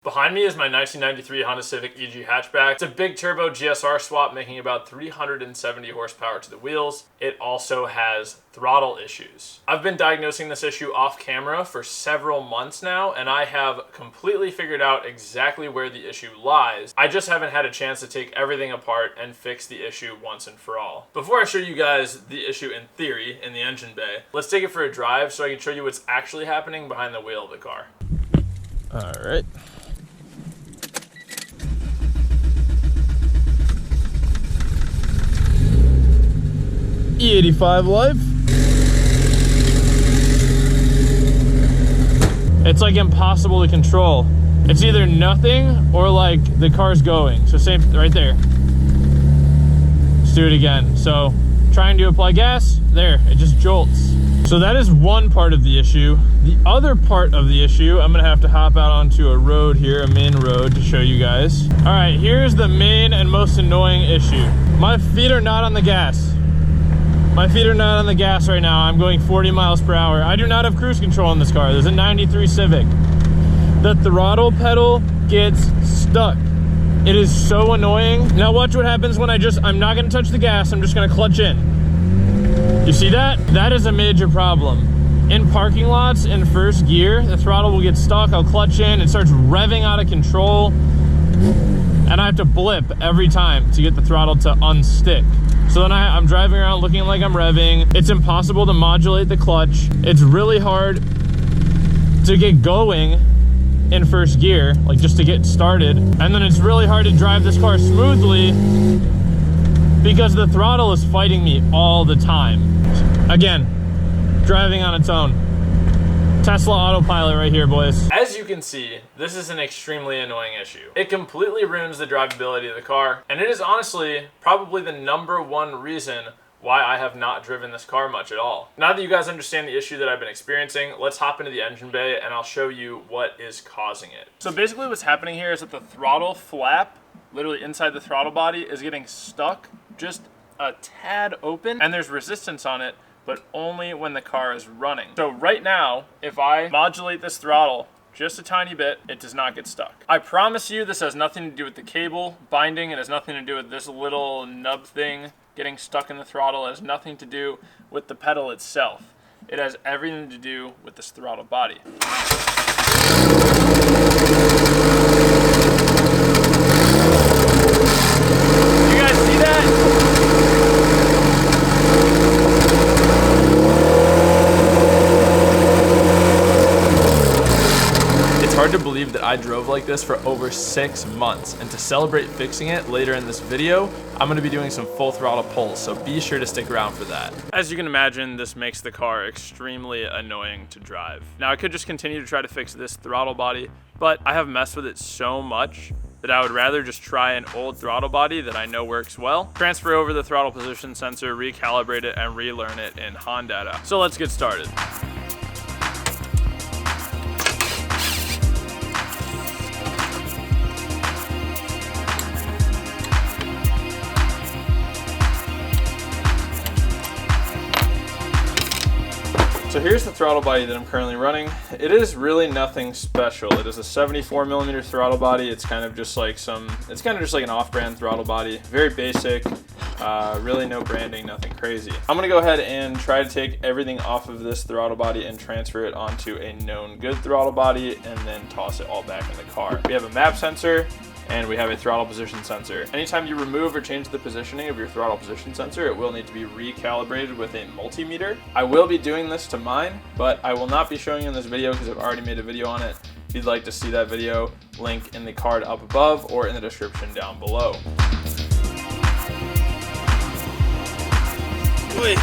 Behind me is my 1993 Honda Civic EG hatchback. It's a big turbo GSR swap, making about 370 horsepower to the wheels. It also has throttle issues. I've been diagnosing this issue off camera for several months now, and I have completely figured out exactly where the issue lies. I just haven't had a chance to take everything apart and fix the issue once and for all. Before I show you guys the issue in theory in the engine bay, let's take it for a drive so I can show you what's actually happening behind the wheel of the car. All right. E85 life. It's like impossible to control. It's either nothing or like the car's going. So same right there. Let's do it again. So trying to apply gas, there, it just jolts. So that is one part of the issue. The other part of the issue, I'm gonna have to hop out onto a road here, a main road, to show you guys. All right, here's the main and most annoying issue. My feet are not on the gas. My feet are not on the gas right now. I'm going 40 miles per hour. I do not have cruise control in this car. There's a 93 Civic. The throttle pedal gets stuck. It is so annoying. Now watch what happens when I'm not gonna touch the gas, I'm just gonna clutch in. You see that? That is a major problem. In parking lots, in first gear, the throttle will get stuck. I'll clutch in, it starts revving out of control, and I have to blip every time to get the throttle to unstick. So then I'm driving around looking like I'm revving. It's impossible to modulate the clutch. It's really hard to get going in first gear, like just to get started. And then it's really hard to drive this car smoothly because the throttle is fighting me all the time. Again, driving on its own. Tesla autopilot right here, boys. As you can see, this is an extremely annoying issue. It completely ruins the drivability of the car, and it is honestly probably the #1 reason why I have not driven this car much at all. Now that you guys understand the issue that I've been experiencing, let's hop into the engine bay and I'll show you what is causing it. So basically what's happening here is that the throttle flap, literally inside the throttle body, is getting stuck just a tad open, and there's resistance on it, but only when the car is running. So right now, if I modulate this throttle just a tiny bit, it does not get stuck. I promise you this has nothing to do with the cable binding. It has nothing to do with this little nub thing getting stuck in the throttle. It has nothing to do with the pedal itself. It has everything to do with this throttle body. You guys see that? Hard to believe that I drove like this for over 6 months, and to celebrate fixing it later in this video, I'm going to be doing some full throttle pulls, so be sure to stick around for that. As you can imagine, this makes the car extremely annoying to drive. Now I could just continue to try to fix this throttle body, but I have messed with it so much that I would rather just try an old throttle body that I know works well, transfer over the throttle position sensor, recalibrate it, and relearn it in Honda. So let's get started. So here's the throttle body that I'm currently running. It is really nothing special. It is a 74mm throttle body. It's kind of just like an off-brand throttle body. Very basic, really no branding, nothing crazy. I'm gonna go ahead and try to take everything off of this throttle body and transfer it onto a known good throttle body and then toss it all back in the car. We have a map sensor, and we have a throttle position sensor. Anytime you remove or change the positioning of your throttle position sensor, it will need to be recalibrated with a multimeter. I will be doing this to mine, but I will not be showing you in this video because I've already made a video on it. If you'd like to see that video, link in the card up above or in the description down below. Wait.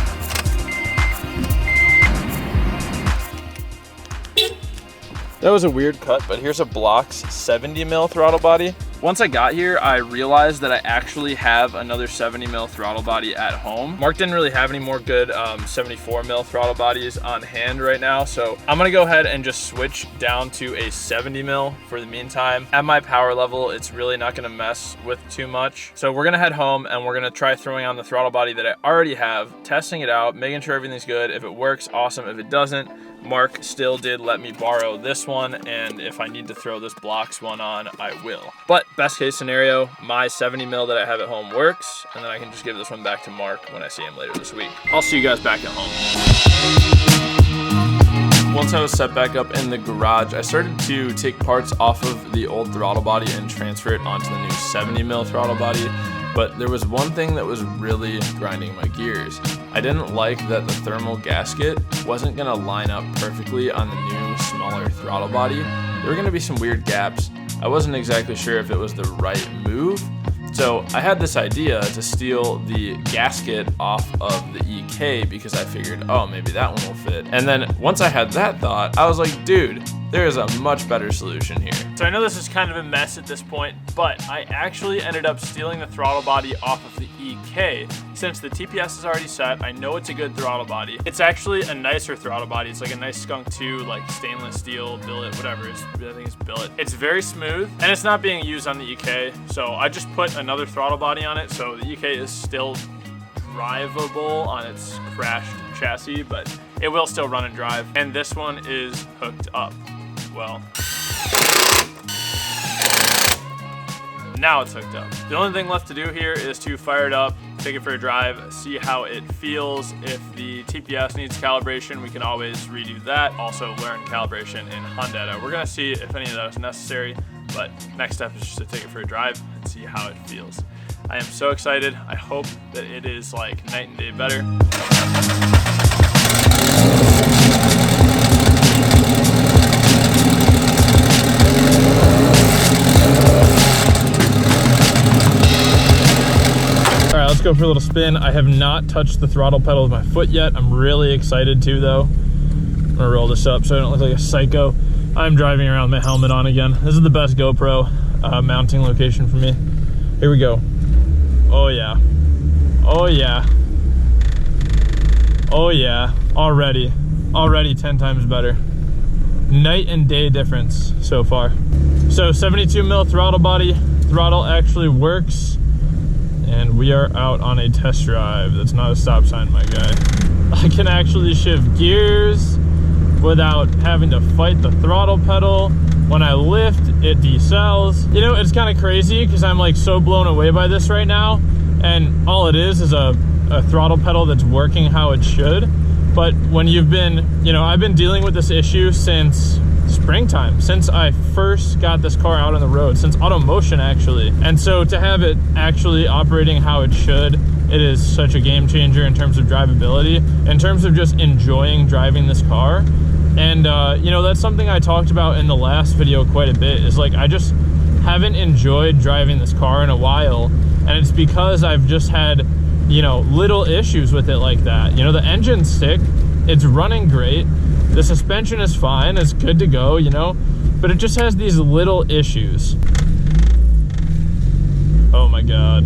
That was a weird cut, but here's a Block's 70mm throttle body. Once I got here, I realized that I actually have another 70mm throttle body at home. Mark didn't really have any more good 74mm throttle bodies on hand right now, so I'm gonna go ahead and just switch down to a 70mm for the meantime. At my power level, it's really not gonna mess with too much. So we're gonna head home and we're gonna try throwing on the throttle body that I already have, testing it out, making sure everything's good. If it works, awesome. If it doesn't, Mark still did let me borrow this one, and if I need to throw this blocks one on, I will. But best case scenario, my 70 mil that I have at home works, and then I can just give this one back to Mark when I see him later this week. I'll see you guys back at home. Once I was set back up in the garage, I started to take parts off of the old throttle body and transfer it onto the new 70 mil throttle body. But there was one thing that was really grinding my gears. I didn't like that the thermal gasket wasn't gonna line up perfectly on the new, smaller throttle body. There were gonna be some weird gaps. I wasn't exactly sure if it was the right move. So I had this idea to steal the gasket off of the EK because I figured, oh, maybe that one will fit. And then once I had that thought, I was like, dude, there is a much better solution here. So I know this is kind of a mess at this point, but I actually ended up stealing the throttle body off of the EK. Since the TPS is already set, I know it's a good throttle body. It's actually a nicer throttle body. It's like a nice Skunk 2, like stainless steel, billet, whatever. I think it's billet. It's very smooth, and it's not being used on the EK, so I just put another throttle body on it, so the EK is still drivable on its crashed chassis, but it will still run and drive. And this one is hooked up. Well, now it's hooked up. The only thing left to do here is to fire it up, take it for a drive, see how it feels. If the TPS needs calibration, we can always redo that. Also learn calibration in Honda. We're gonna see if any of that is necessary, but next step is just to take it for a drive and see how it feels. I am so excited. I hope that it is like night and day better. All right, let's go for a little spin. I have not touched the throttle pedal with my foot yet. I'm really excited to though. I'm gonna roll this up so I don't look like a psycho. I'm driving around with my helmet on again. This is the best GoPro mounting location for me. Here we go. Oh yeah. Oh yeah. Oh yeah. Already 10 times better. Night and day difference so far. So 72 mil throttle body. Throttle actually works. And we are out on a test drive. That's not a stop sign, my guy. I can actually shift gears without having to fight the throttle pedal. When I lift, it decells. You know, it's kind of crazy because I'm like so blown away by this right now. And all it is a throttle pedal that's working how it should. But when you've been, you know, I've been dealing with this issue since springtime, since I first got this car out on the road, since Automotion actually. And so to have it actually operating how it should, it is such a game changer in terms of drivability, in terms of just enjoying driving this car. And you know, that's something I talked about in the last video quite a bit, is like I just haven't enjoyed driving this car in a while, and it's because I've just had, you know, little issues with it like that. You know, the engine's sick, it's running great, the suspension is fine, it's good to go, you know, but it just has these little issues. Oh my God.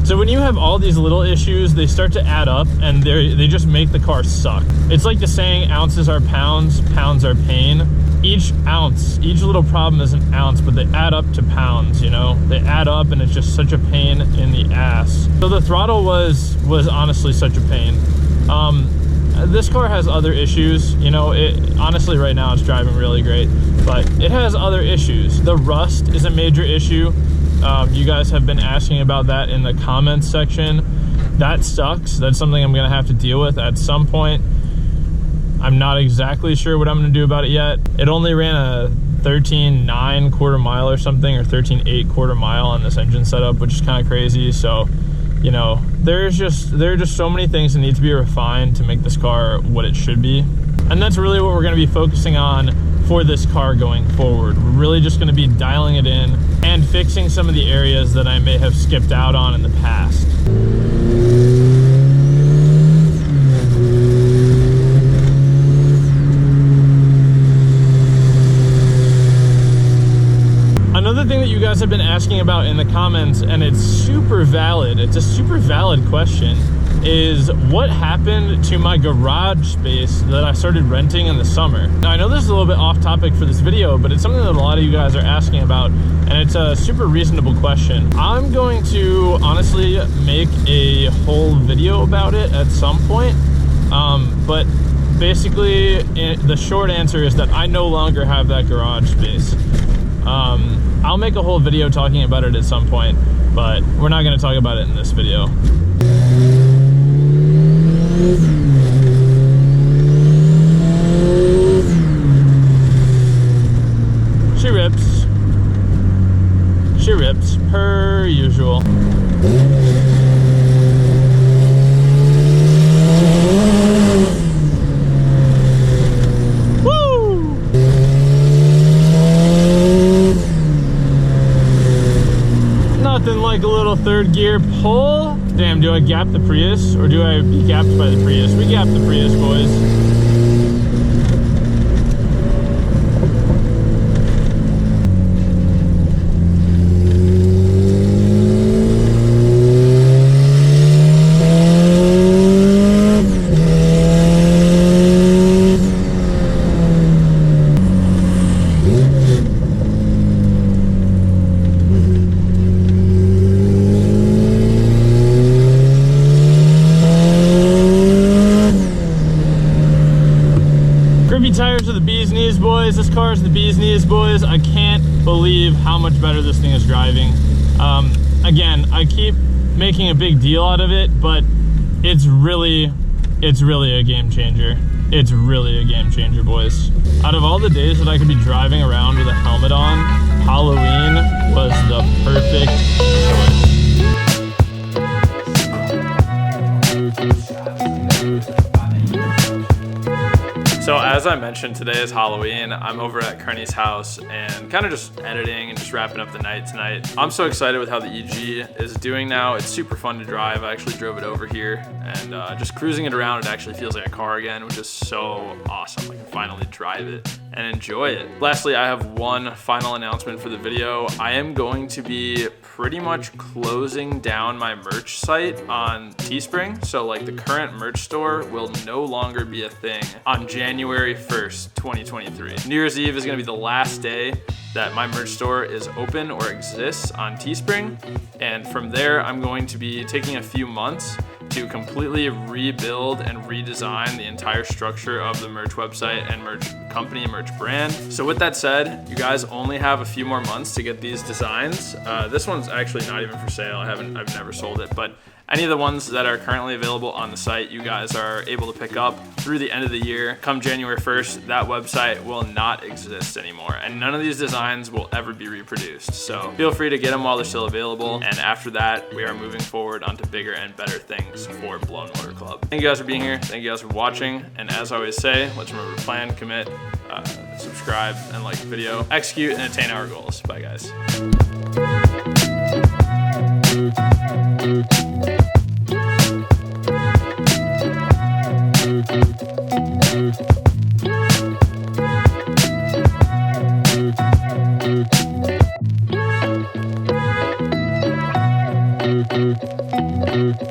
So when you have all these little issues, they start to add up and they just make the car suck. It's like the saying, ounces are pounds, pounds are pain. Each ounce, each little problem is an ounce, but they add up to pounds, you know? They add up and it's just such a pain in the ass. So the throttle was honestly such a pain. This car has other issues, you know, honestly right now it's driving really great, but it has other issues. The rust is a major issue. You guys have been asking about that in the comments section. That sucks. That's something I'm gonna have to deal with at some point. I'm not exactly sure what I'm gonna do about it yet. It only ran a 13.9 quarter mile or something, or 13.8 quarter mile on this engine setup, which is kind of crazy. So, you know, there are just so many things that need to be refined to make this car what it should be. And that's really what we're gonna be focusing on for this car going forward. We're really just gonna be dialing it in and fixing some of the areas that I may have skipped out on in the past. Another thing that you guys have been asking about in the comments, and it's super valid, it's a super valid question, is what happened to my garage space that I started renting in the summer. Now I know this is a little bit off topic for this video, but it's something that a lot of you guys are asking about, and it's a super reasonable question. I'm going to honestly make a whole video about it at some point, but basically the short answer is that I no longer have that garage space. I'll make a whole video talking about it at some point, but we're not going to talk about it in this video. She rips. She rips, per usual. Woo! Nothing like a little third gear pull. Damn, do I gap the Prius or do I be gapped by the Prius? We gap the Prius, boys. Tires are the bee's knees, boys. This car is the bee's knees, boys. I can't believe how much better this thing is driving. Again, I keep making a big deal out of it, but it's really a game changer. It's really a game changer, boys. Out of all the days that I could be driving around with a helmet on, Halloween was the perfect choice. So as I mentioned, today is Halloween. I'm over at Kearney's house and kind of just editing and just wrapping up the night tonight. I'm so excited with how the EG is doing now. It's super fun to drive. I actually drove it over here and just cruising it around, it actually feels like a car again, which is so awesome. I can finally drive it and enjoy it. Lastly, I have one final announcement for the video. I am going to be pretty much closing down my merch site on Teespring. So like the current merch store will no longer be a thing on January 1st, 2023. New Year's Eve is gonna be the last day that my merch store is open or exists on Teespring. And from there, I'm going to be taking a few months to completely rebuild and redesign the entire structure of the merch website and merch company and merch brand. So with that said, you guys only have a few more months to get these designs. This one's actually not even for sale. I've never sold it, but any of the ones that are currently available on the site, you guys are able to pick up through the end of the year. Come January 1st, that website will not exist anymore, and none of these designs will ever be reproduced. So feel free to get them while they're still available, and after that, we are moving forward onto bigger and better things for Blown Motor Club. Thank you guys for being here. Thank you guys for watching, and as I always say, let's remember to plan, commit, subscribe, and like the video. Execute and attain our goals. Bye, guys. Thank you.